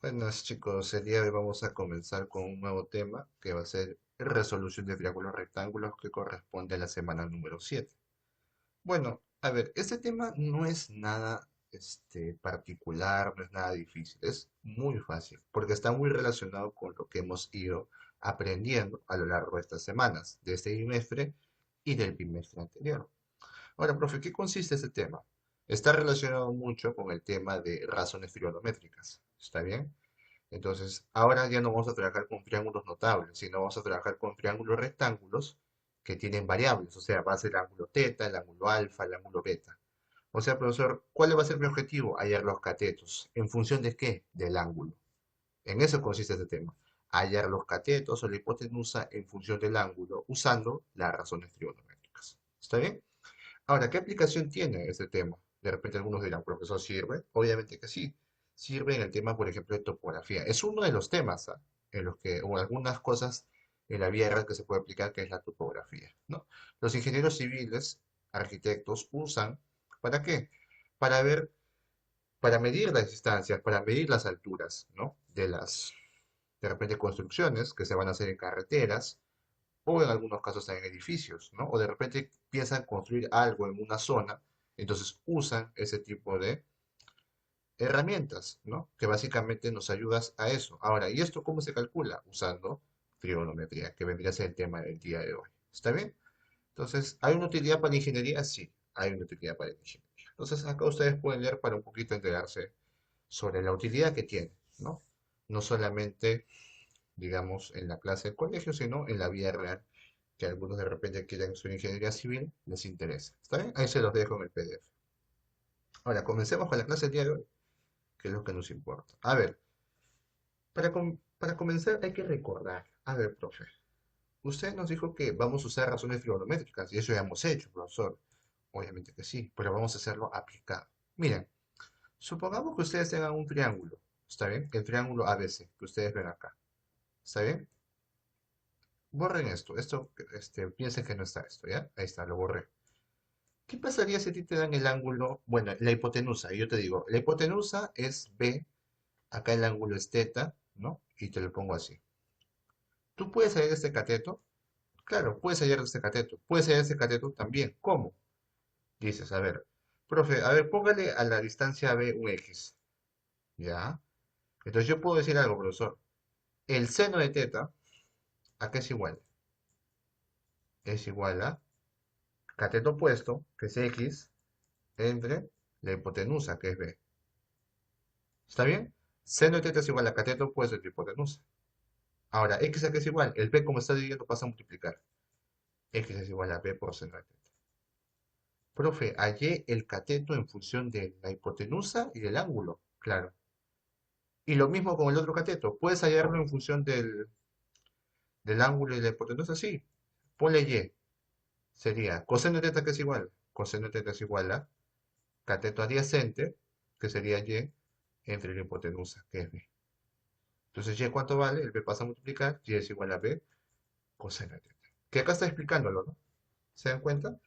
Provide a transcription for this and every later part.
Buenas chicos, el día de hoy vamos a comenzar con un nuevo tema que va a ser resolución de triángulos rectángulos que corresponde a la semana número 7. Bueno, a ver, este tema no es nada particular, no es nada difícil, es muy fácil porque está muy relacionado con lo que hemos ido aprendiendo a lo largo de estas semanas, de este bimestre y del bimestre anterior. Ahora, profe, ¿qué consiste este tema? Está relacionado mucho con el tema de razones trigonométricas, ¿está bien? Entonces, ahora ya no vamos a trabajar con triángulos notables, sino vamos a trabajar con triángulos rectángulos que tienen variables, o sea, va a ser el ángulo teta, el ángulo alfa, el ángulo beta. O sea, profesor, ¿cuál va a ser mi objetivo? Hallar los catetos. ¿En función de qué? Del ángulo. En eso consiste este tema. Hallar los catetos o la hipotenusa en función del ángulo usando las razones trigonométricas. ¿Está bien? Ahora, ¿qué aplicación tiene este tema? De repente algunos dirán, profesor, ¿sirve? Obviamente que sí. Sirve en el tema, por ejemplo, de topografía. Es uno de los temas, ¿ah? En los que, o algunas cosas en la vida real que se puede aplicar, que es la topografía, ¿no? Los ingenieros civiles, arquitectos, usan, ¿para qué? Para ver, para medir las distancias, para medir las alturas, ¿no? De repente, construcciones que se van a hacer en carreteras, o en algunos casos también edificios, ¿no? O de repente piensan construir algo en una zona, entonces usan ese tipo de herramientas, ¿no? Que básicamente nos ayudas a eso. Ahora, ¿y esto cómo se calcula? Usando trigonometría, que vendría a ser el tema del día de hoy. ¿Está bien? Entonces, ¿hay una utilidad para la ingeniería? Sí, hay una utilidad para la ingeniería. Entonces, acá ustedes pueden leer para un poquito enterarse sobre la utilidad que tiene, ¿no? No solamente digamos, en la clase de colegio, sino en la vida real, que algunos de repente quieren estudiar ingeniería civil, les interesa. ¿Está bien? Ahí se los dejo en el PDF. Ahora, comencemos con la clase del día de hoy, que es lo que nos importa. A ver, para comenzar hay que recordar. A ver, profe, usted nos dijo que vamos a usar razones trigonométricas, y eso ya hemos hecho, profesor. Obviamente que sí, pero vamos a hacerlo aplicado. Miren, supongamos que ustedes tengan un triángulo, ¿está bien? El triángulo ABC, que ustedes ven acá, ¿está bien? Borren esto, piensen que no está esto, ¿ya? Ahí está, lo borré. ¿Qué pasaría si a ti te dan el ángulo, bueno, la hipotenusa? Y yo te digo, la hipotenusa es B, acá el ángulo es teta, ¿no? Y te lo pongo así. ¿Tú puedes hallar este cateto? Claro, puedes hallar este cateto. Puedes hallar este cateto también. ¿Cómo? Dices, a ver, profe, a ver, póngale a la distancia B un X, ¿ya? Entonces yo puedo decir algo, profesor. El seno de teta, acá es igual a cateto opuesto, que es X, entre la hipotenusa, que es B. ¿Está bien? Seno de teta es igual a cateto opuesto entre hipotenusa. Ahora, x a qué es igual. El b, como está dividiendo, pasa a multiplicar. X es igual a b por seno de teta. Profe, hallé el cateto en función de la hipotenusa y del ángulo. Claro. Y lo mismo con el otro cateto. ¿Puedes hallarlo en función del ángulo y de la hipotenusa? Sí. Ponle y. Sería coseno de teta, que es igual. Coseno de teta es igual a cateto adyacente, que sería y, entre la hipotenusa, que es b. Entonces, y cuánto vale, el b pasa a multiplicar, y es igual a b coseno de teta. Que acá está explicándolo, ¿no? ¿Se dan cuenta?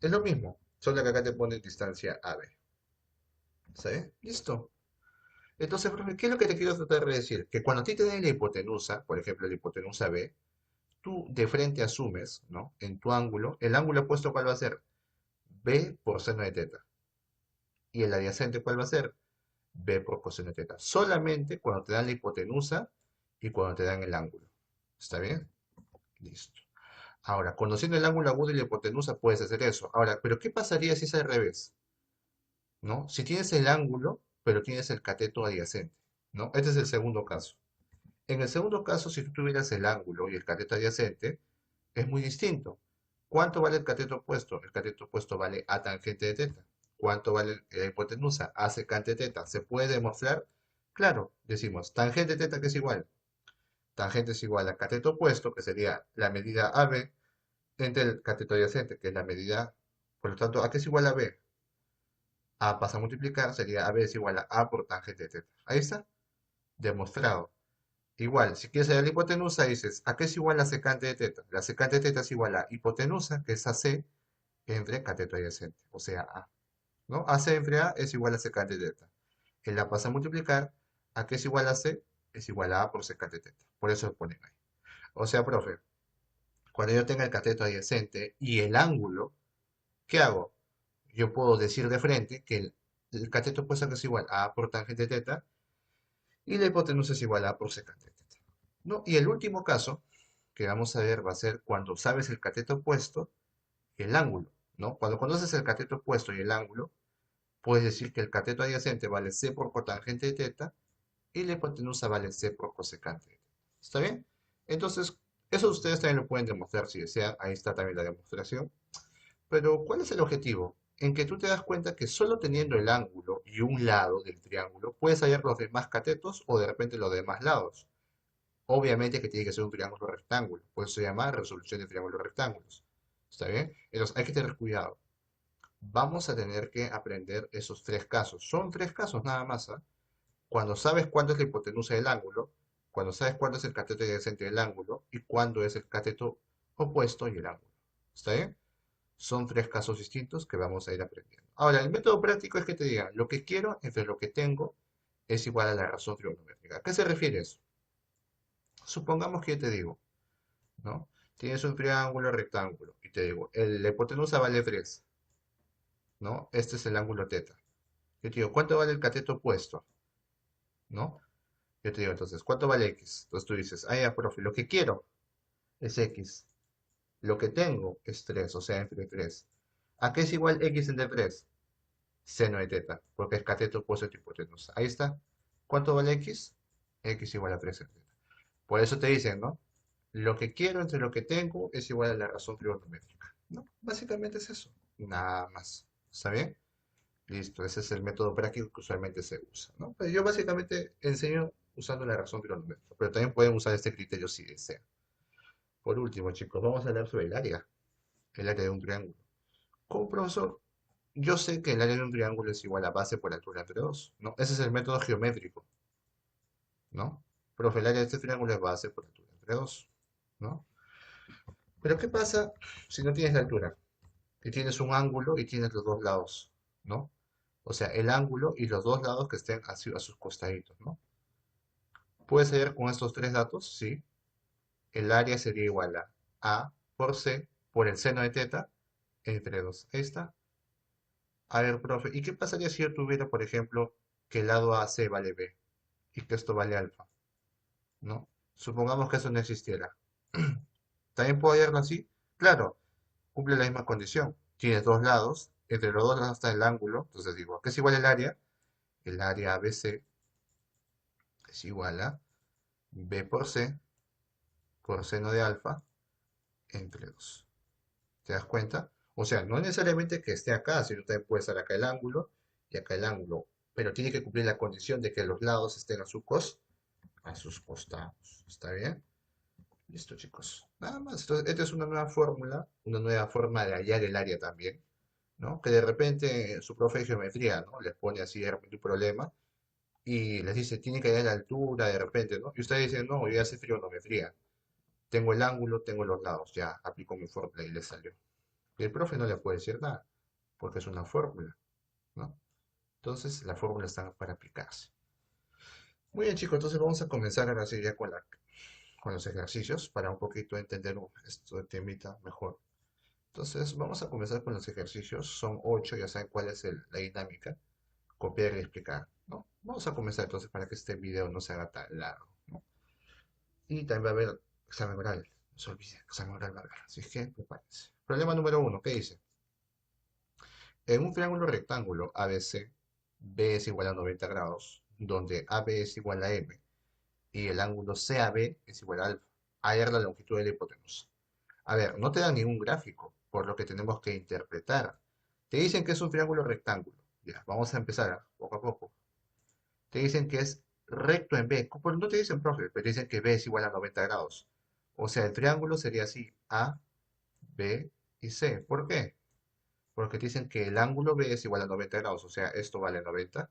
Es lo mismo, solo que acá te pone distancia AB. ¿Sí? Listo. Entonces, profe, ¿qué es lo que te quiero tratar de decir? Que cuando a ti te den la hipotenusa, por ejemplo, la hipotenusa B, tú de frente asumes, ¿no? En tu ángulo, el ángulo opuesto, ¿cuál va a ser? B por seno de teta. Y el adyacente, ¿cuál va a ser? B por coseno de teta. Solamente cuando te dan la hipotenusa y cuando te dan el ángulo. ¿Está bien? Listo. Ahora, conociendo el ángulo agudo y la hipotenusa, puedes hacer eso. Ahora, ¿pero qué pasaría si es al revés? ¿No? Si tienes el ángulo, pero tienes el cateto adyacente, ¿no? Este es el segundo caso. En el segundo caso, si tú tuvieras el ángulo y el cateto adyacente, es muy distinto. ¿Cuánto vale el cateto opuesto? El cateto opuesto vale A tangente de teta. ¿Cuánto vale la hipotenusa? A secante de teta. ¿Se puede demostrar? Claro, decimos tangente de teta que es igual. Tangente es igual a cateto opuesto, que sería la medida AB, entre el cateto adyacente, que es la medida, por lo tanto, ¿a qué es igual a B? A pasa a multiplicar, sería AB es igual a A por tangente de teta. Ahí está, demostrado. Igual, si quieres hallar la hipotenusa, dices, ¿a qué es igual la secante de teta? La secante de teta es igual a hipotenusa, que es AC, entre cateto adyacente, o sea A. ¿No? AC entre A es igual a secante de teta. En la pasa a multiplicar, ¿A qué es igual a C? Es igual a por secante teta. Por eso lo ponen ahí. O sea, profe, cuando yo tenga el cateto adyacente y el ángulo, ¿qué hago? Yo puedo decir de frente que el cateto opuesto que es igual a A por tangente teta y la hipotenusa es igual a por secante teta. ¿No? Y el último caso que vamos a ver va a ser cuando sabes el cateto opuesto y el ángulo, ¿no? Cuando conoces el cateto opuesto y el ángulo, puedes decir que el cateto adyacente vale C por cotangente de teta y la hipotenusa vale C por cosecante de teta. ¿Está bien? Entonces, eso ustedes también lo pueden demostrar si desean. Ahí está también la demostración. Pero, ¿cuál es el objetivo? En que tú te das cuenta que solo teniendo el ángulo y un lado del triángulo, puedes hallar los demás catetos o de repente los demás lados. Obviamente que tiene que ser un triángulo rectángulo, por eso se llama resolución de triángulos rectángulos. ¿Está bien? Entonces hay que tener cuidado. Vamos a tener que aprender esos tres casos. Son tres casos nada más, ¿ah? Cuando sabes cuándo es la hipotenusa del ángulo, cuando sabes cuándo es el cateto adyacente del ángulo y cuándo es el cateto opuesto y el ángulo. ¿Está bien? Son tres casos distintos que vamos a ir aprendiendo. Ahora, el método práctico es que te diga, lo que quiero entre lo que tengo es igual a la razón trigonométrica. ¿A qué se refiere eso? Supongamos que yo te digo, ¿no? Tienes un triángulo rectángulo y te digo, la hipotenusa vale 3, ¿no? Este es el ángulo teta. Yo te digo, ¿cuánto vale el cateto opuesto? ¿No? Yo te digo, entonces, ¿cuánto vale x? Entonces tú dices, ah, ya, profe, lo que quiero es x. Lo que tengo es 3, o sea, entre 3. ¿A qué es igual x entre 3? Seno de teta, porque es cateto opuesto a hipotenusa. Ahí está. ¿Cuánto vale x? X igual a 3 en teta. Por eso te dicen, ¿no? Lo que quiero entre lo que tengo es igual a la razón trigonométrica. ¿No? Básicamente es eso. Nada más. ¿Está bien? Listo. Ese es el método práctico que usualmente se usa, ¿no? Pero yo básicamente enseño usando la razón trigonométrica, pero también pueden usar este criterio si desean. Por último, chicos, vamos a hablar sobre el área de un triángulo. Como profesor, yo sé que el área de un triángulo es igual a base por altura entre 2, ¿no? Ese es el método geométrico, ¿no? Profe, el área de este triángulo es base por altura entre 2, ¿no? Pero ¿qué pasa si no tienes la altura? Que tienes un ángulo y tienes los dos lados, ¿no? O sea, el ángulo y los dos lados que estén así a sus costaditos, ¿no? Puedes hallar con estos tres datos, sí. El área sería igual a A por C por el seno de teta entre 2. Ahí está. A ver, profe, ¿y qué pasaría si yo tuviera, por ejemplo, que el lado AC vale B y que esto vale alfa? ¿No? Supongamos que eso no existiera. ¿También puedo hallarlo así? Claro, cumple la misma condición. Tienes dos lados, entre los dos lados está el ángulo, entonces digo, ¿qué es igual el área? El área ABC es igual a B por C por seno de alfa entre 2. ¿Te das cuenta? O sea, no necesariamente que esté acá, sino también puede estar acá el ángulo y acá el ángulo, pero tiene que cumplir la condición de que los lados estén a sus costados. ¿Está bien? Listo, chicos. Nada más. Entonces, esta es una nueva fórmula, una nueva forma de hallar el área también, ¿no? Que de repente su profe de geometría, ¿no? Les pone así de repente un problema y les dice, tiene que hallar la altura de repente, ¿no? Y ustedes dicen, no, yo ya sé trigonometría. Tengo el ángulo, tengo los lados, ya aplico mi fórmula y le salió. Y el profe no le puede decir nada, porque es una fórmula, ¿no? Entonces, la fórmula está para aplicarse. Muy bien, chicos, entonces vamos a comenzar ahora sí ya con los ejercicios para un poquito entender esto temita mejor. Entonces, vamos a comenzar con los ejercicios. Son 8, ya saben cuál es la dinámica. Copiar y explicar, ¿no? Vamos a comenzar entonces para que este video no se haga tan largo, ¿no? Y también va a haber examen oral. No se olviden, examen oral va a haber. Así que prepárense. Problema número uno, ¿qué dice? En un triángulo rectángulo ABC, B es igual a 90 grados, donde AB es igual a M y el ángulo CAB es igual a alfa. Hallar la longitud de la hipotenusa. A ver, no te dan ningún gráfico, por lo que tenemos que interpretar. Te dicen que es un triángulo rectángulo. Ya, vamos a empezar poco a poco. Te dicen que es recto en B. Pues no te dicen, profe, pero te dicen que B es igual a 90 grados. O sea, el triángulo sería así, A, B y C. ¿Por qué? Porque te dicen que el ángulo B es igual a 90 grados, o sea, esto vale 90.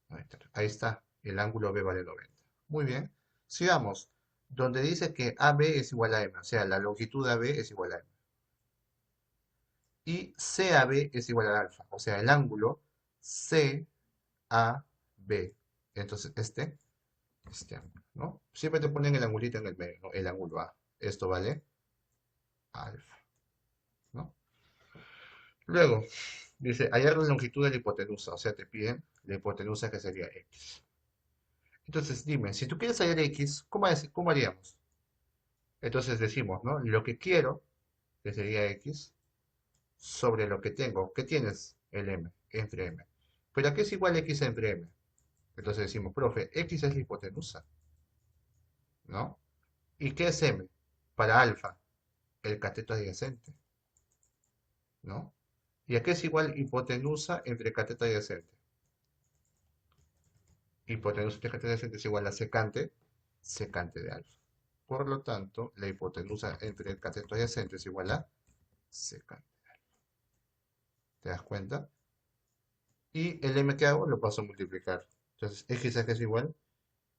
90. Ahí está, el ángulo B vale 90. Muy bien. Sigamos. Donde dice que AB es igual a M, o sea, la longitud AB es igual a M. Y CAB es igual al alfa, o sea, el ángulo CAB. Entonces, este ángulo, ¿no? Siempre te ponen el angulito en el medio, ¿no? El ángulo A. Esto vale alfa, ¿no? Luego, dice, hallar la longitud de la hipotenusa, o sea, te piden la hipotenusa que sería x. Entonces, dime, si tú quieres hallar x, ¿cómo haríamos? Entonces decimos, ¿no? Lo que quiero, que sería x, sobre lo que tengo. ¿Qué tienes? El m, entre m. ¿Pero a qué es igual x entre m? Entonces decimos, profe, x es la hipotenusa, ¿no? ¿Y qué es m? Para alfa, el cateto adyacente, ¿no? ¿Y a qué es igual hipotenusa entre cateto adyacente? Hipotenusa entre cateto adyacente es igual a secante de alfa. Por lo tanto, la hipotenusa entre el cateto adyacente es igual a secante. ¿Te das cuenta? Y el m que hago lo paso a multiplicar. Entonces, x es igual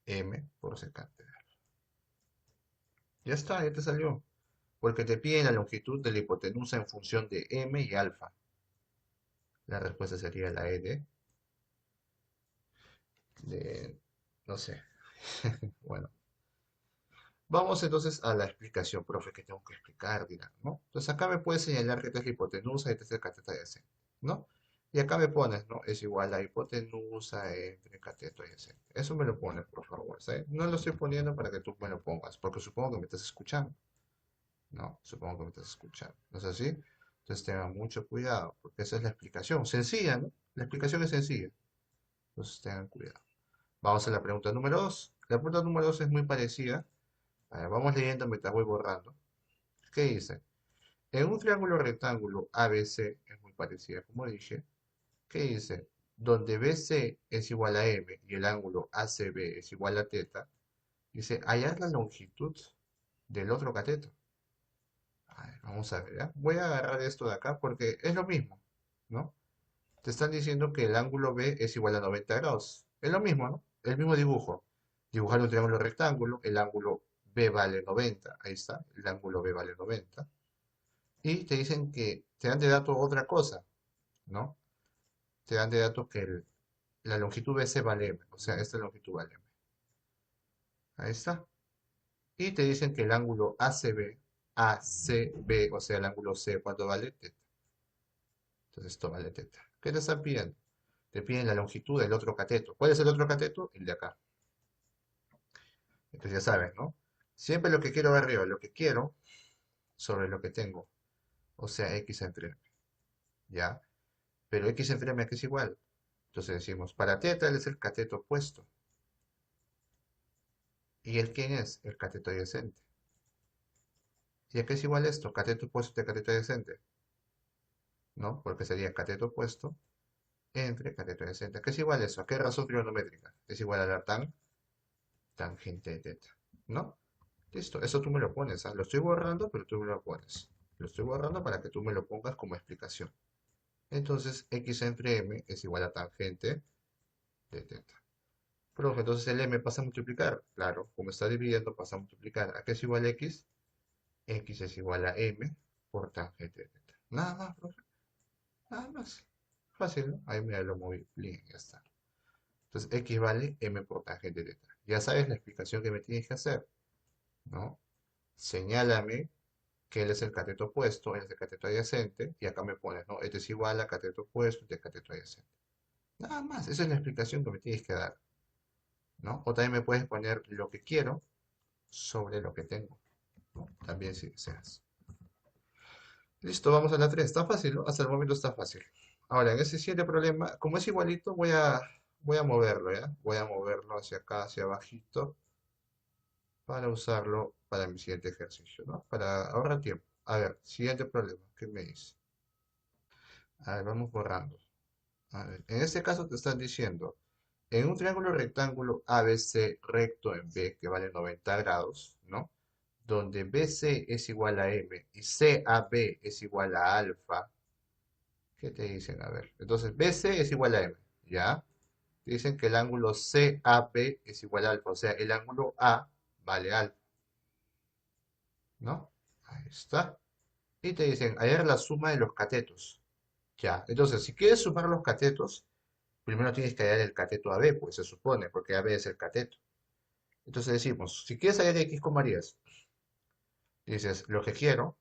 m por secante. Ya está, ya te salió. Porque te piden la longitud de la hipotenusa en función de m y alfa. La respuesta sería la e de no sé. Bueno, vamos entonces a la explicación, profe, que tengo que explicar, dirán, ¿no? Entonces acá me puedes señalar que esta es la hipotenusa y esta es el cateto adyacente, ¿no? Y acá me pones, ¿no? Es igual a hipotenusa entre cateto adyacente. Eso me lo pones, por favor, ¿sabes? No lo estoy poniendo para que tú me lo pongas, porque supongo que me estás escuchando, ¿no? Supongo que me estás escuchando. ¿No es así? Entonces tengan mucho cuidado, porque esa es la explicación. Sencilla, ¿no? La explicación es sencilla. Entonces tengan cuidado. Vamos a la pregunta número 2. La pregunta número 2 es muy parecida. A ver, vamos leyendo mientras voy borrando. ¿Qué dice? En un triángulo rectángulo ABC, es muy parecida como dije, ¿qué dice? Donde BC es igual a M y el ángulo ACB es igual a θ, dice hallar la longitud del otro cateto. A ver, vamos a ver, ¿ya? Voy a agarrar esto de acá porque es lo mismo, ¿no? Te están diciendo que el ángulo B es igual a 90 grados. Es lo mismo, ¿no? El mismo dibujo. Dibujar un triángulo rectángulo, el ángulo B vale 90. Ahí está, el ángulo B vale 90. Y te dicen que te dan de dato otra cosa, ¿no? Te dan de dato que la longitud BC vale M, o sea, esta longitud vale M. Ahí está. Y te dicen que el ángulo ACB, o sea, el ángulo C, ¿cuánto vale? Teta. Entonces esto vale teta. ¿Qué te están pidiendo? Te piden la longitud del otro cateto. ¿Cuál es el otro cateto? El de acá. Entonces ya sabes, ¿no? Siempre lo que quiero va arriba, lo que quiero sobre lo que tengo. O sea, x entre m. ¿Ya? Pero x entre m que es igual. Entonces decimos, para teta él es el cateto opuesto. ¿Y él quién es? El cateto adyacente. ¿Y a qué es igual esto? Cateto opuesto de cateto adyacente. ¿No? Porque sería cateto opuesto entre cateto adyacente. ¿A qué es igual eso? ¿A qué razón trigonométrica? Es igual a la tangente de teta. ¿No? Listo, eso tú me lo pones, ¿ah? Lo estoy borrando, pero tú me lo pones. Lo estoy borrando para que tú me lo pongas como explicación. Entonces, x entre m es igual a tangente de teta. Profe, entonces el m pasa a multiplicar. Claro, como está dividiendo, pasa a multiplicar. ¿A qué es igual x? X es igual a m por tangente de teta. Nada más, profe. Nada más. Fácil, ¿no? Ahí me lo moví. Bien, ya está. Entonces, x vale m por tangente de teta. Ya sabes la explicación que me tienes que hacer, ¿no? Señálame que él es el cateto opuesto, él es el cateto adyacente, y acá me pones, ¿no? Este es igual a cateto opuesto y el cateto adyacente. Nada más, esa es la explicación que me tienes que dar, ¿no? O también me puedes poner lo que quiero sobre lo que tengo, ¿no? También si deseas. Listo, vamos a la 3. Está fácil, ¿no? Hasta el momento está fácil. Ahora, en ese siguiente problema, como es igualito, voy a moverlo, ¿ya? Voy a moverlo hacia acá, hacia abajito, para usarlo para mi siguiente ejercicio, ¿no? Para ahorrar tiempo. A ver, siguiente problema, ¿qué me dice? A ver, vamos borrando. A ver, en este caso te están diciendo, en un triángulo rectángulo ABC recto en B, que vale 90 grados, ¿no? Donde BC es igual a M y CAB es igual a alfa, ¿qué te dicen? A ver, entonces BC es igual a M, ¿ya? Te dicen que el ángulo CAB es igual a alfa, o sea, el ángulo A vale alfa, ¿no? Ahí está. Y te dicen, hallar la suma de los catetos. Ya, entonces, si quieres sumar los catetos, Primero tienes que hallar el cateto AB, pues se supone, porque AB es el cateto. Entonces decimos, si quieres hallar X, ¿cómo harías? Dices, lo que quiero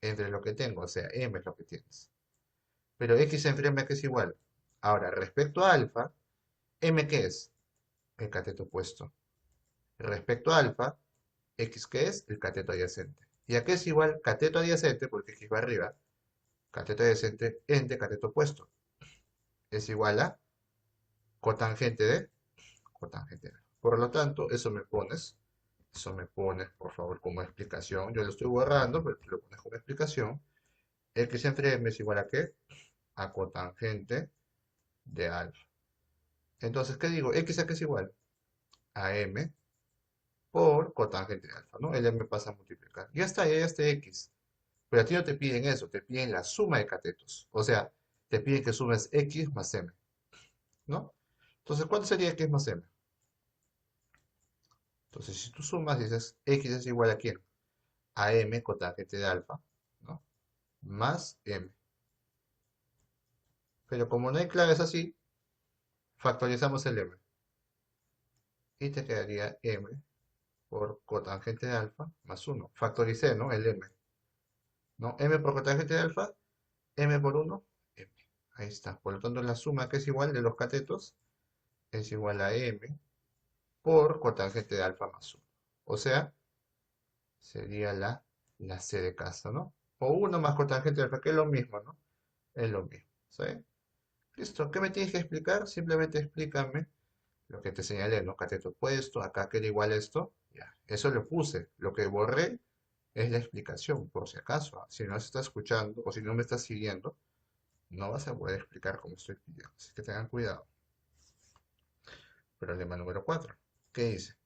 entre lo que tengo, o sea, M es lo que tienes. Pero X entre M que es igual. Ahora, respecto a alfa, M ¿qué es? El cateto opuesto. Respecto a alfa, X ¿qué es? El cateto adyacente. ¿Y a qué es igual cateto adyacente? Porque X va arriba. Cateto adyacente entre cateto opuesto. Es igual a cotangente de cotangente de. Por lo tanto, eso me pones, por favor, como explicación. Yo lo estoy borrando, pero tú lo pones como explicación. X entre M es igual a ¿qué? A cotangente de alfa. Entonces, ¿qué digo? X a qué es igual a M por cotangente de alfa, ¿no? El M pasa a multiplicar. Ya está, ya está X. Pero a ti no te piden eso, te piden la suma de catetos. O sea, te piden que sumes X más M, ¿no? Entonces, ¿cuánto sería X más M? Entonces, si tú sumas, dices X es igual a ¿quién? A M cotangente de alfa, ¿no? Más M. Pero como no hay claves así, factorizamos el M. Y te quedaría M por cotangente de alfa más 1. Factoricé, ¿no? El M. ¿No? M por cotangente de alfa, M por 1, M. Ahí está. Por lo tanto, la suma que es igual de los catetos es igual a M por cotangente de alfa más 1. O sea, sería la C de casa, ¿no? O 1 más cotangente de alfa, que es lo mismo, ¿no? Es lo mismo. ¿Sí? Listo. ¿Qué me tienes que explicar? Simplemente explícame lo que te señalé, ¿no? Cateto opuesto, acá que era igual a esto. Ya. Eso lo puse. Lo que borré es la explicación, por si acaso. Si no se está escuchando o si no me estás siguiendo, no vas a poder explicar cómo estoy pidiendo. Así que tengan cuidado. Problema número 4. ¿Qué dice?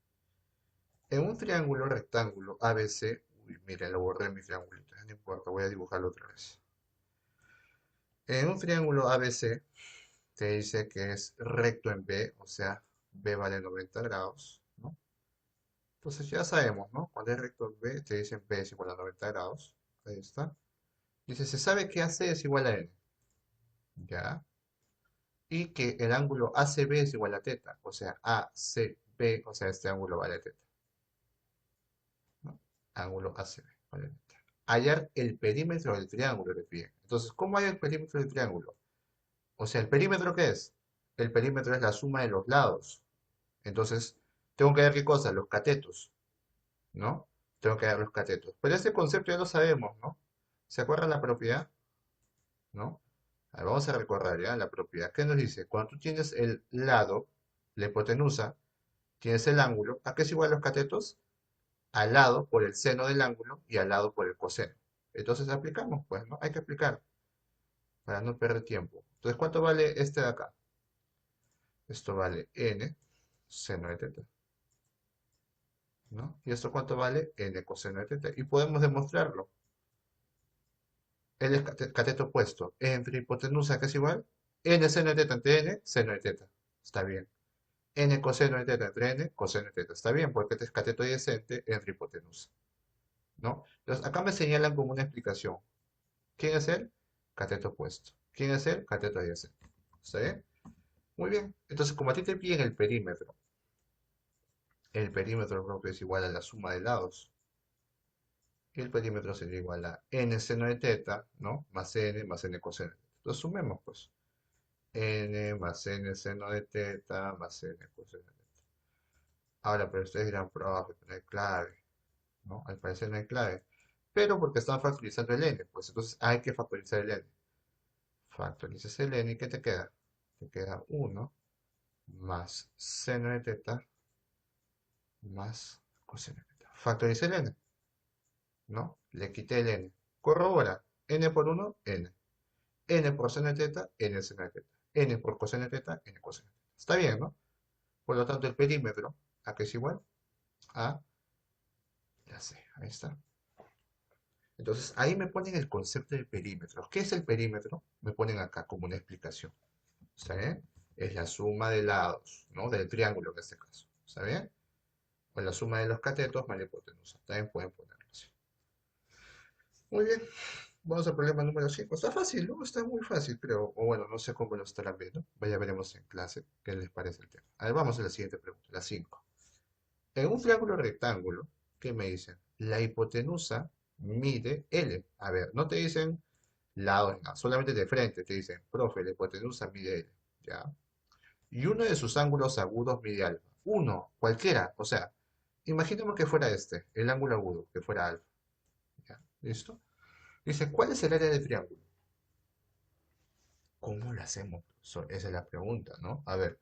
En un triángulo rectángulo ABC, uy, miren, lo borré en mi triangulito, no importa, voy a dibujarlo otra vez. En un triángulo ABC te dice que es recto en B, o sea, B vale 90 grados, ¿no? Entonces ya sabemos, ¿no? Cuando es recto en B, te dicen B es igual a 90 grados. Ahí está. Dice, se sabe que AC es igual a N, ¿ya? Y que el ángulo ACB es igual a teta, o sea, ACB, o sea, este ángulo vale teta, ¿no? Ángulo ACB vale teta. Hallar el perímetro del triángulo le piden. Entonces, ¿cómo hay el perímetro del triángulo? O sea, ¿el perímetro qué es? El perímetro es la suma de los lados. Entonces, tengo que ver qué cosa, los catetos, ¿no? Tengo que ver los catetos. Pero este concepto ya lo sabemos, ¿no? ¿Se acuerdan la propiedad? ¿No? A ver, vamos a recordar ya la propiedad. ¿Qué nos dice? Cuando tú tienes el lado, la hipotenusa, tienes el ángulo, ¿a qué es igual los catetos? Al lado por el seno del ángulo y al lado por el coseno. Entonces aplicamos, pues, ¿no? Hay que aplicar para no perder tiempo. Entonces, ¿cuánto vale este de acá? Esto vale n seno de teta, ¿no? ¿Y esto cuánto vale? N coseno de teta. Y podemos demostrarlo. El cateto opuesto entre hipotenusa, que es igual, n seno de teta entre n, seno de teta. Está bien. N coseno de teta entre n, coseno de teta. Está bien, porque este es cateto adyacente entre hipotenusa, ¿no? Entonces, acá me señalan como una explicación. ¿Quién es el? Cateto opuesto. ¿Quién es el? Cateto adyacente. ¿Está bien? Muy bien. Entonces, como a ti te piden el perímetro propio es igual a la suma de lados. Y el perímetro sería igual a n seno de teta, ¿no? Más n coseno de teta. Entonces, sumemos, pues. N más n seno de teta más n coseno de teta. Ahora, pero ustedes dirán, profe, no hay clave, ¿no? Al parecer no hay clave. Pero porque están factorizando el n, pues entonces hay que factorizar el n. Factorizas el n y ¿qué te queda? Te queda 1 más seno de teta más coseno de teta. Factoricé el n, ¿no? Le quité el n. Corrobora. N por 1, n. N por seno de teta, n seno de teta. N por coseno de teta, n coseno de teta. Está bien, ¿no? Por lo tanto, el perímetro, ¿a qué es igual? A la C. Ahí está. Entonces, ahí me ponen el concepto de perímetro. ¿Qué es el perímetro? Me ponen acá como una explicación. ¿Está bien? Es la suma de lados, ¿no? Del triángulo en este caso. ¿Está bien? O la suma de los catetos más la hipotenusa. También pueden ponerlo así. Muy bien. Vamos al problema número 5. Está fácil, ¿no? Está muy fácil, creo. O bueno, no sé cómo lo estarán viendo. Vaya, veremos en clase qué les parece el tema. A ver, vamos a la siguiente pregunta, la 5. En un triángulo rectángulo, ¿qué me dicen? La hipotenusa mide L. A ver, no te dicen lados, nada, solamente de frente te dicen, profe, la hipotenusa mide L. ¿Ya? Y uno de sus ángulos agudos mide alfa. Uno, cualquiera. O sea, imaginemos que fuera este, el ángulo agudo, que fuera alfa. ¿Ya? ¿Listo? Dice, ¿cuál es el área del triángulo? ¿Cómo lo hacemos, profesor? Esa es la pregunta, ¿no? A ver,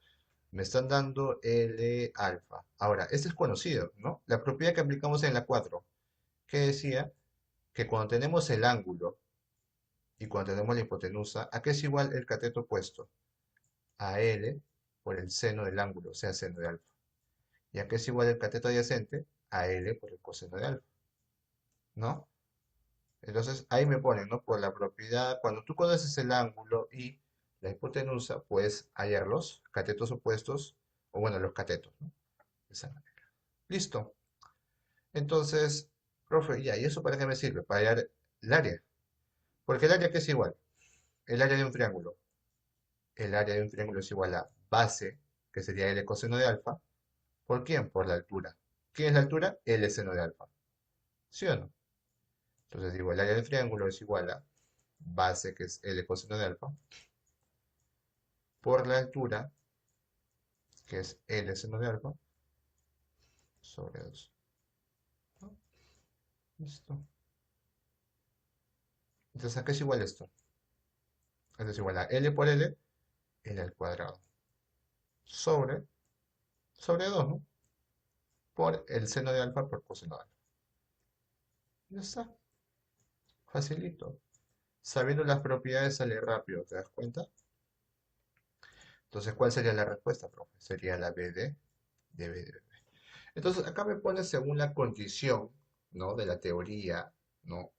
me están dando L alfa. Ahora, este es conocido, ¿no? La propiedad que aplicamos en la 4, que decía que cuando tenemos el ángulo y cuando tenemos la hipotenusa, ¿a qué es igual el cateto opuesto? A L por el seno del ángulo, o sea, seno de alfa. ¿Y a qué es igual el cateto adyacente? A L por el coseno de alfa, ¿no? Entonces ahí me ponen, ¿no? Por la propiedad, cuando tú conoces el ángulo y la hipotenusa, puedes hallar los catetos opuestos, o bueno, los catetos, ¿no? De esa manera. Listo. Entonces, profe, ya, ¿y eso para qué me sirve? Para hallar el área. Porque el área, ¿qué es igual? El área de un triángulo. El área de un triángulo es igual a base, que sería L coseno de alfa. ¿Por quién? Por la altura. ¿Quién es la altura? L seno de alfa. ¿Sí o no? Entonces digo, el área del triángulo es igual a base, que es L coseno de alfa, por la altura, que es L seno de alfa, sobre 2. ¿No? Listo. Entonces, ¿a qué es igual esto? Esto es igual a L por L, L al cuadrado, sobre, sobre 2, ¿no? Por el seno de alfa por coseno de alfa. Ya está, facilito. Sabiendo las propiedades sale rápido, ¿te das cuenta? Entonces, ¿cuál sería la respuesta, profe? Sería la B de B. Entonces, acá me pone según la condición, ¿no? De la teoría, ¿no?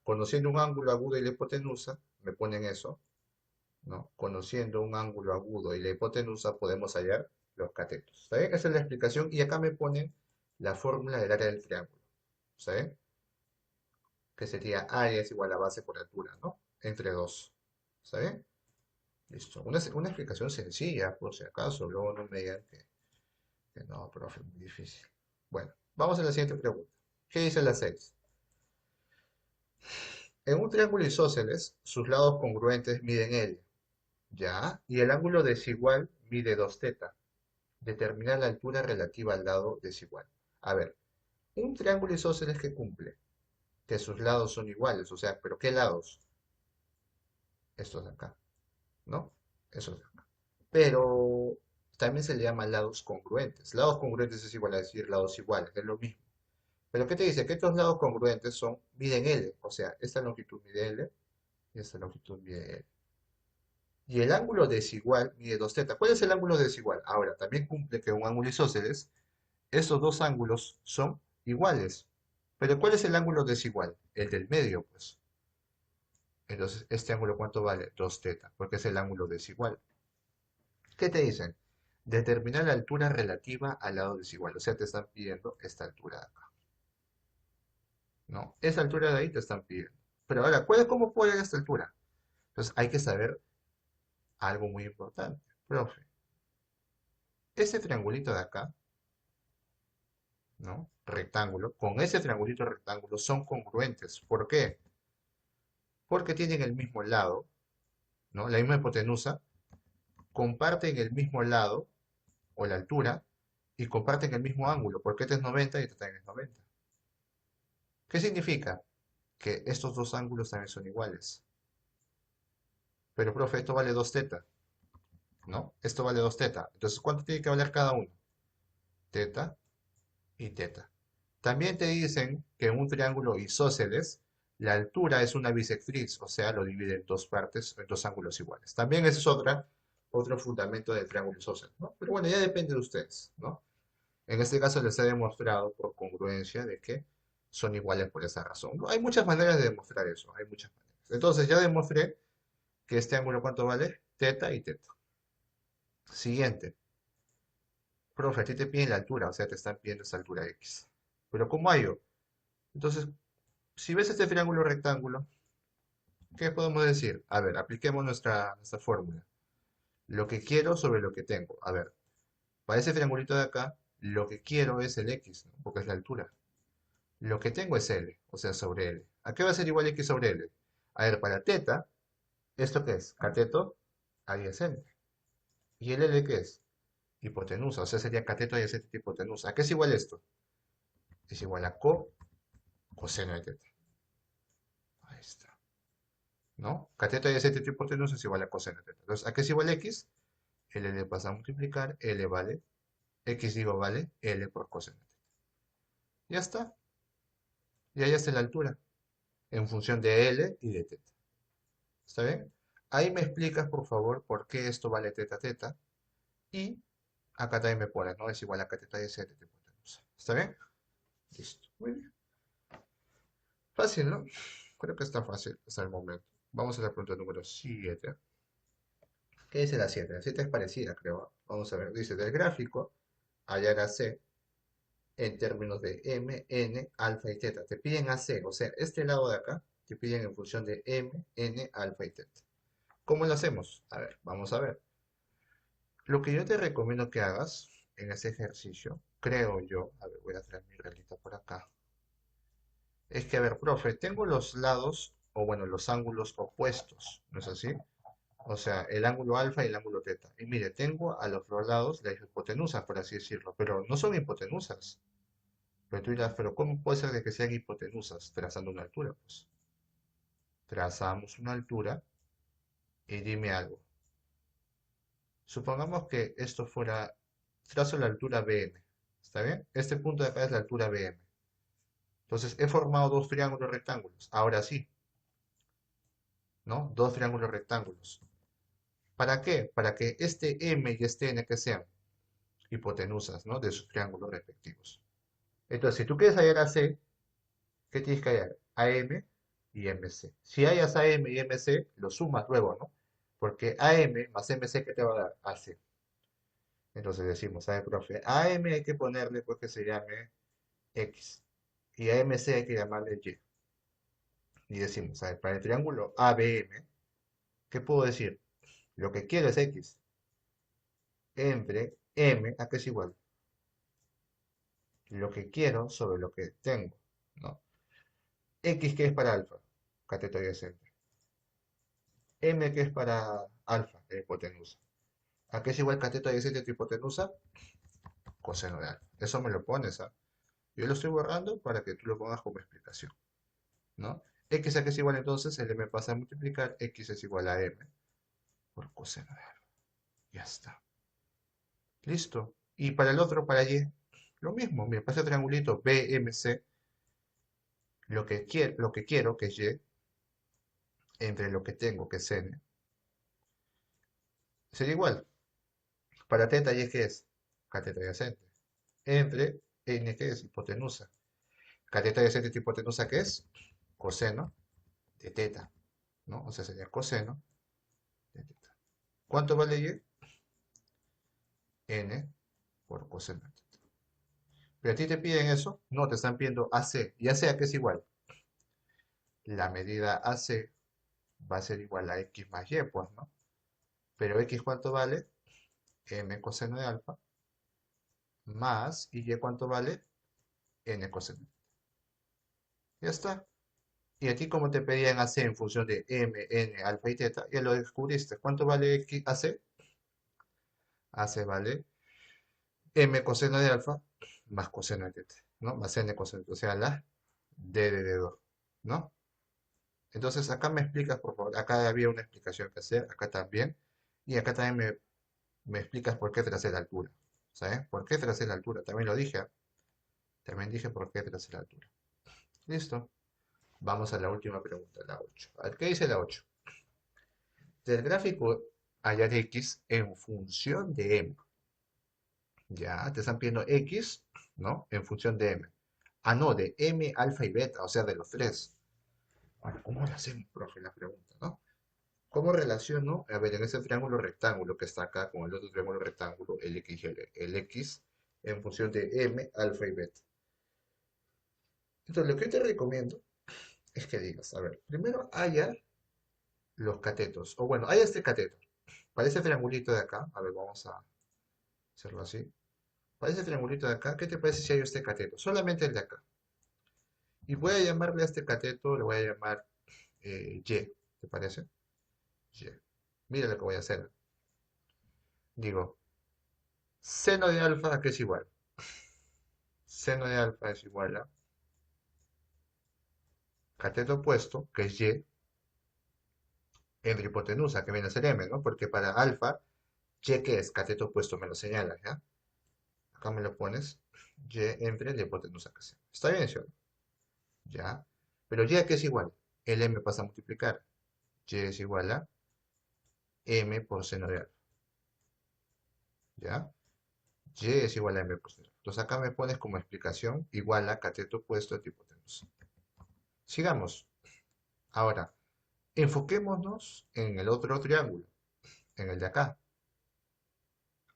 Conociendo un ángulo agudo y la hipotenusa, me ponen eso, ¿no? Conociendo un ángulo agudo y la hipotenusa, podemos hallar los catetos. ¿Está bien? Esa es la explicación. Y acá me ponen la fórmula del área del triángulo. ¿Está bien? Que sería área es igual a base por altura, ¿no? Entre dos. ¿Está bien? Listo. Una explicación sencilla, por si acaso. Luego no me digan que no, profe, muy difícil. Bueno, vamos a la siguiente pregunta. ¿Qué dice la 6? En un triángulo isósceles, sus lados congruentes miden L, ¿ya? Y el ángulo desigual mide 2 teta. Determinar la altura relativa al lado desigual. A ver, un triángulo isósceles que cumple, que sus lados son iguales, o sea, ¿pero qué lados? Estos de acá, ¿no? Esos de acá. Pero también se le llama lados congruentes. Lados congruentes es igual a decir lados iguales, es lo mismo. Pero ¿qué te dice? Que estos lados congruentes miden L, o sea, esta longitud mide L y esta longitud mide L. Y el ángulo desigual mide 2 teta. ¿Cuál es el ángulo desigual? Ahora, también cumple que un ángulo isósceles, esos dos ángulos son iguales. Pero ¿cuál es el ángulo desigual? El del medio, pues. Entonces, ¿este ángulo cuánto vale? 2 teta, porque es el ángulo desigual. ¿Qué te dicen? Determinar la altura relativa al lado desigual. O sea, te están pidiendo esta altura de acá. ¿No? Esa altura de ahí te están pidiendo. Pero ahora, ¿cómo puedo llegar a esta altura? Entonces, hay que saber algo muy importante. Profe, ese triangulito de acá, ¿no? Rectángulo, con ese triangulito rectángulo son congruentes. ¿Por qué? Porque tienen el mismo lado, ¿no? La misma hipotenusa, comparten el mismo lado o la altura y comparten el mismo ángulo, porque este es 90 y este también es 90. ¿Qué significa? Que estos dos ángulos también son iguales. Pero, profe, esto vale 2 teta, ¿no? Esto vale 2 teta. Entonces, ¿cuánto tiene que valer cada uno? Teta y teta. También te dicen que en un triángulo isósceles, la altura es una bisectriz, o sea, lo divide en dos partes, en dos ángulos iguales. También ese es otro fundamento del triángulo isósceles, ¿no? Pero bueno, ya depende de ustedes, ¿no? En este caso les he demostrado por congruencia de que son iguales por esa razón. ¿No? Hay muchas maneras de demostrar eso, hay muchas maneras. Entonces ya demostré que este ángulo, ¿cuánto vale? Teta y teta. Siguiente. Profe, a ti te piden la altura, o sea, te están pidiendo esa altura X. Pero ¿cómo hallo? Entonces, si ves este triángulo rectángulo, ¿qué podemos decir? A ver, apliquemos nuestra fórmula. Lo que quiero sobre lo que tengo. A ver, para ese triangulito de acá, lo que quiero es el x, ¿no? Porque es la altura. Lo que tengo es L, o sea, sobre L. ¿A qué va a ser igual X sobre L? A ver, para teta, ¿esto qué es? Cateto adyacente. ¿Y el L qué es? Hipotenusa, o sea, sería cateto adyacente de hipotenusa. ¿A qué es igual esto? Es igual a coseno de teta. Ahí está. ¿No? Cateto adyacente de hipotenusa es igual a coseno de teta. Entonces, ¿a qué es igual X? L le pasa a multiplicar, L vale, X digo vale, L por coseno de teta. Ya está. Y ahí está la altura, en función de L y de teta. ¿Está bien? Ahí me explicas, por favor, por qué esto vale teta teta. Y acá también me pones, ¿no? Es igual a cateto de 7 de hipotenusa. ¿Está bien? Listo. Muy bien. Fácil, ¿no? Creo que está fácil hasta el momento. Vamos a la pregunta número 7. ¿Qué dice la 7? La 7 es parecida, creo. Vamos a ver. Dice, del gráfico, hallar a C en términos de M, N, alfa y teta. Te piden a C, o sea, este lado de acá, te piden en función de M, N, alfa y teta. ¿Cómo lo hacemos? A ver, vamos a ver. Lo que yo te recomiendo que hagas en ese ejercicio, creo yo, a ver, voy a traer mi reglita por acá, es que, a ver, profe, tengo los lados, o bueno, los ángulos opuestos, ¿no es así? O sea, el ángulo alfa y el ángulo teta. Y mire, tengo a los dos lados las hipotenusas, por así decirlo, pero no son hipotenusas. Pero tú dirás, pero ¿cómo puede ser de que sean hipotenusas? Trazando una altura, pues. Trazamos una altura y dime algo. Supongamos que esto fuera, trazo la altura BM, ¿está bien? Este punto de acá es la altura BM. Entonces he formado dos triángulos rectángulos. Ahora sí, ¿no? Dos triángulos rectángulos. ¿Para qué? Para que este M y este N que sean hipotenusas, ¿no? De sus triángulos respectivos. Entonces, si tú quieres hallar a C, ¿qué tienes que hallar? AM y MC. Si hallas AM y MC, lo sumas luego, ¿no? Porque AM más MC, ¿qué te va a dar? AC. Entonces decimos, ¿sabe, profe? AM hay que ponerle, pues, que se llame X. Y a MC hay que llamarle Y. Y decimos, ¿sabe? Para el triángulo ABM, ¿qué puedo decir? Lo que quiero es X. Entre M, ¿a qué es igual? Lo que quiero sobre lo que tengo, ¿no? X, ¿qué es para alfa? Cateto adyacente. M, ¿qué es para alfa? Hipotenusa. ¿A qué es igual cateto adyacente de hipotenusa? Coseno de alfa. Eso me lo pones, ¿ah? Yo lo estoy borrando para que tú lo pongas como explicación, ¿no? X a qué es igual entonces, L me pasa a multiplicar, X es igual a M por coseno de alfa. Ya está. Listo. Y para el otro, para Y, lo mismo. Mira, para ese triangulito BMC, lo que quiero, que es Y, entre lo que tengo, que es N, sería igual. Para teta, ¿Y qué es? Cateto adyacente. Entre N, ¿qué es? Hipotenusa. Cateto adyacente de hipotenusa, ¿qué es? Coseno de teta, ¿no? O sea, sería coseno de teta. ¿Cuánto vale Y? N por coseno de teta. Pero a ti te piden eso, no, te están pidiendo AC. ¿Y AC a qué es igual? La medida AC va a ser igual a X más Y, pues, ¿no? Pero X cuánto vale? M coseno de alfa más Y cuánto vale? N coseno. Ya está. Y aquí como te pedían AC en función de M, N, alfa y teta, ya lo descubriste. ¿Cuánto vale X AC? AC vale M coseno de alfa más coseno de teta, ¿no? Más N coseno, o sea, la D de dedo, ¿no? Entonces acá me explicas, por favor, acá había una explicación que hacer, acá también, y acá también me explicas por qué tracé la altura, ¿sabes? ¿Por qué tracé la altura? También lo dije, ¿ah? También dije por qué tracé la altura. Listo. Vamos a la última pregunta, la 8. A ver, ¿qué dice la 8? Del gráfico hallar X en función de M. Ya, te están pidiendo X, ¿no? En función de M. Ah, no, de M, alfa y beta, o sea, de los tres. Bueno, ¿cómo lo hacemos, profe? La pregunta, ¿no? ¿Cómo relaciono, a ver, en ese triángulo rectángulo que está acá con el otro triángulo rectángulo, el X y el X, en función de M, alfa y beta? Entonces, lo que yo te recomiendo es que digas, a ver, primero haya los catetos, o bueno, hay este cateto. Para ese triangulito de acá, a ver, vamos a hacerlo así. Para ese triangulito de acá, ¿qué te parece si hay este cateto? Solamente el de acá. Y voy a llamarle a este cateto, le voy a llamar Y, ¿te parece? Y. Mira lo que voy a hacer. Digo, seno de alfa, ¿a qué es igual? Seno de alfa es igual a cateto opuesto, que es Y, entre hipotenusa, que viene a ser M, ¿no? Porque para alfa, Y que es cateto opuesto, me lo señalas, ¿ya? Acá me lo pones, Y entre la hipotenusa que sea. ¿Está bien, sí o no? ¿Ya? Pero Y a qué es igual. El M pasa a multiplicar. Y es igual a M por seno de alfa, ¿ya? Y es igual a M por seno de alfa. Entonces acá me pones como explicación igual a cateto opuesto de hipotenusa. Sigamos. Ahora, enfoquémonos en el otro triángulo, en el de acá.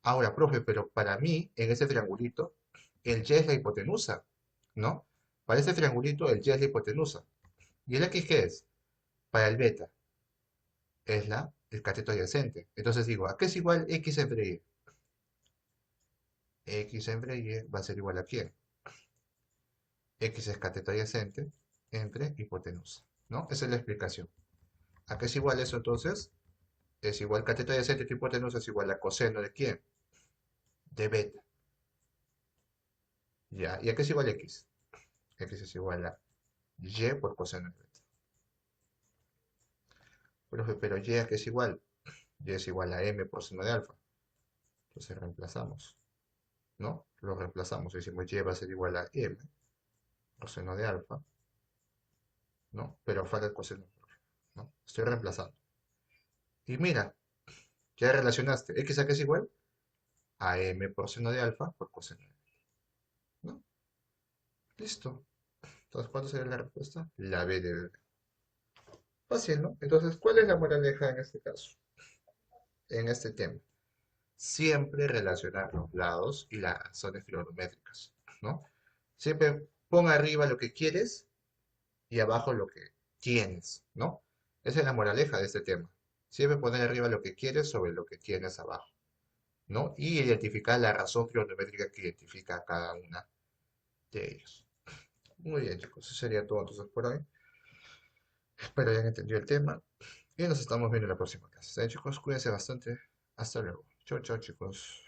Ahora, profe, pero para mí, en ese triangulito, el Y es la hipotenusa, ¿no? Para ese triangulito, el Y es la hipotenusa. ¿Y el X qué es? Para el beta, es el cateto adyacente. Entonces digo, ¿a qué es igual X entre Y? X entre Y va a ser igual a quién? X es cateto adyacente entre hipotenusa, ¿no? Esa es la explicación. ¿A qué es igual eso entonces? Es igual cateto adyacente entre hipotenusa es igual a coseno de quién? De beta. Ya, ¿y a qué es igual X? X es igual a Y por coseno de beta. Profe, pero Y a qué es igual? Y es igual a M por seno de alfa. Entonces reemplazamos, ¿no? Lo reemplazamos. Decimos Y va a ser igual a M por seno de alfa, ¿no? Pero falta el coseno, ¿no? Estoy reemplazando. Y mira, ya relacionaste. ¿X a qué es igual? A M por seno de alfa por coseno de alfa, ¿no? Listo. Entonces, ¿cuánto sería la respuesta? La B de bebé. Fácil, ¿no? Entonces, ¿cuál es la moraleja en este caso? En este tema. Siempre relacionar los lados y las razones trigonométricas, ¿no? Siempre pon arriba lo que quieres y abajo lo que tienes, ¿no? Esa es la moraleja de este tema. Siempre poner arriba lo que quieres sobre lo que tienes abajo, ¿no? Y identificar la razón trigonométrica que identifica a cada una de ellos. Muy bien, chicos, eso sería todo entonces por hoy. Espero hayan entendido el tema y nos estamos viendo en la próxima clase. ¿Está bien, chicos? Cuídense bastante. Hasta luego. Chao, chao, chicos.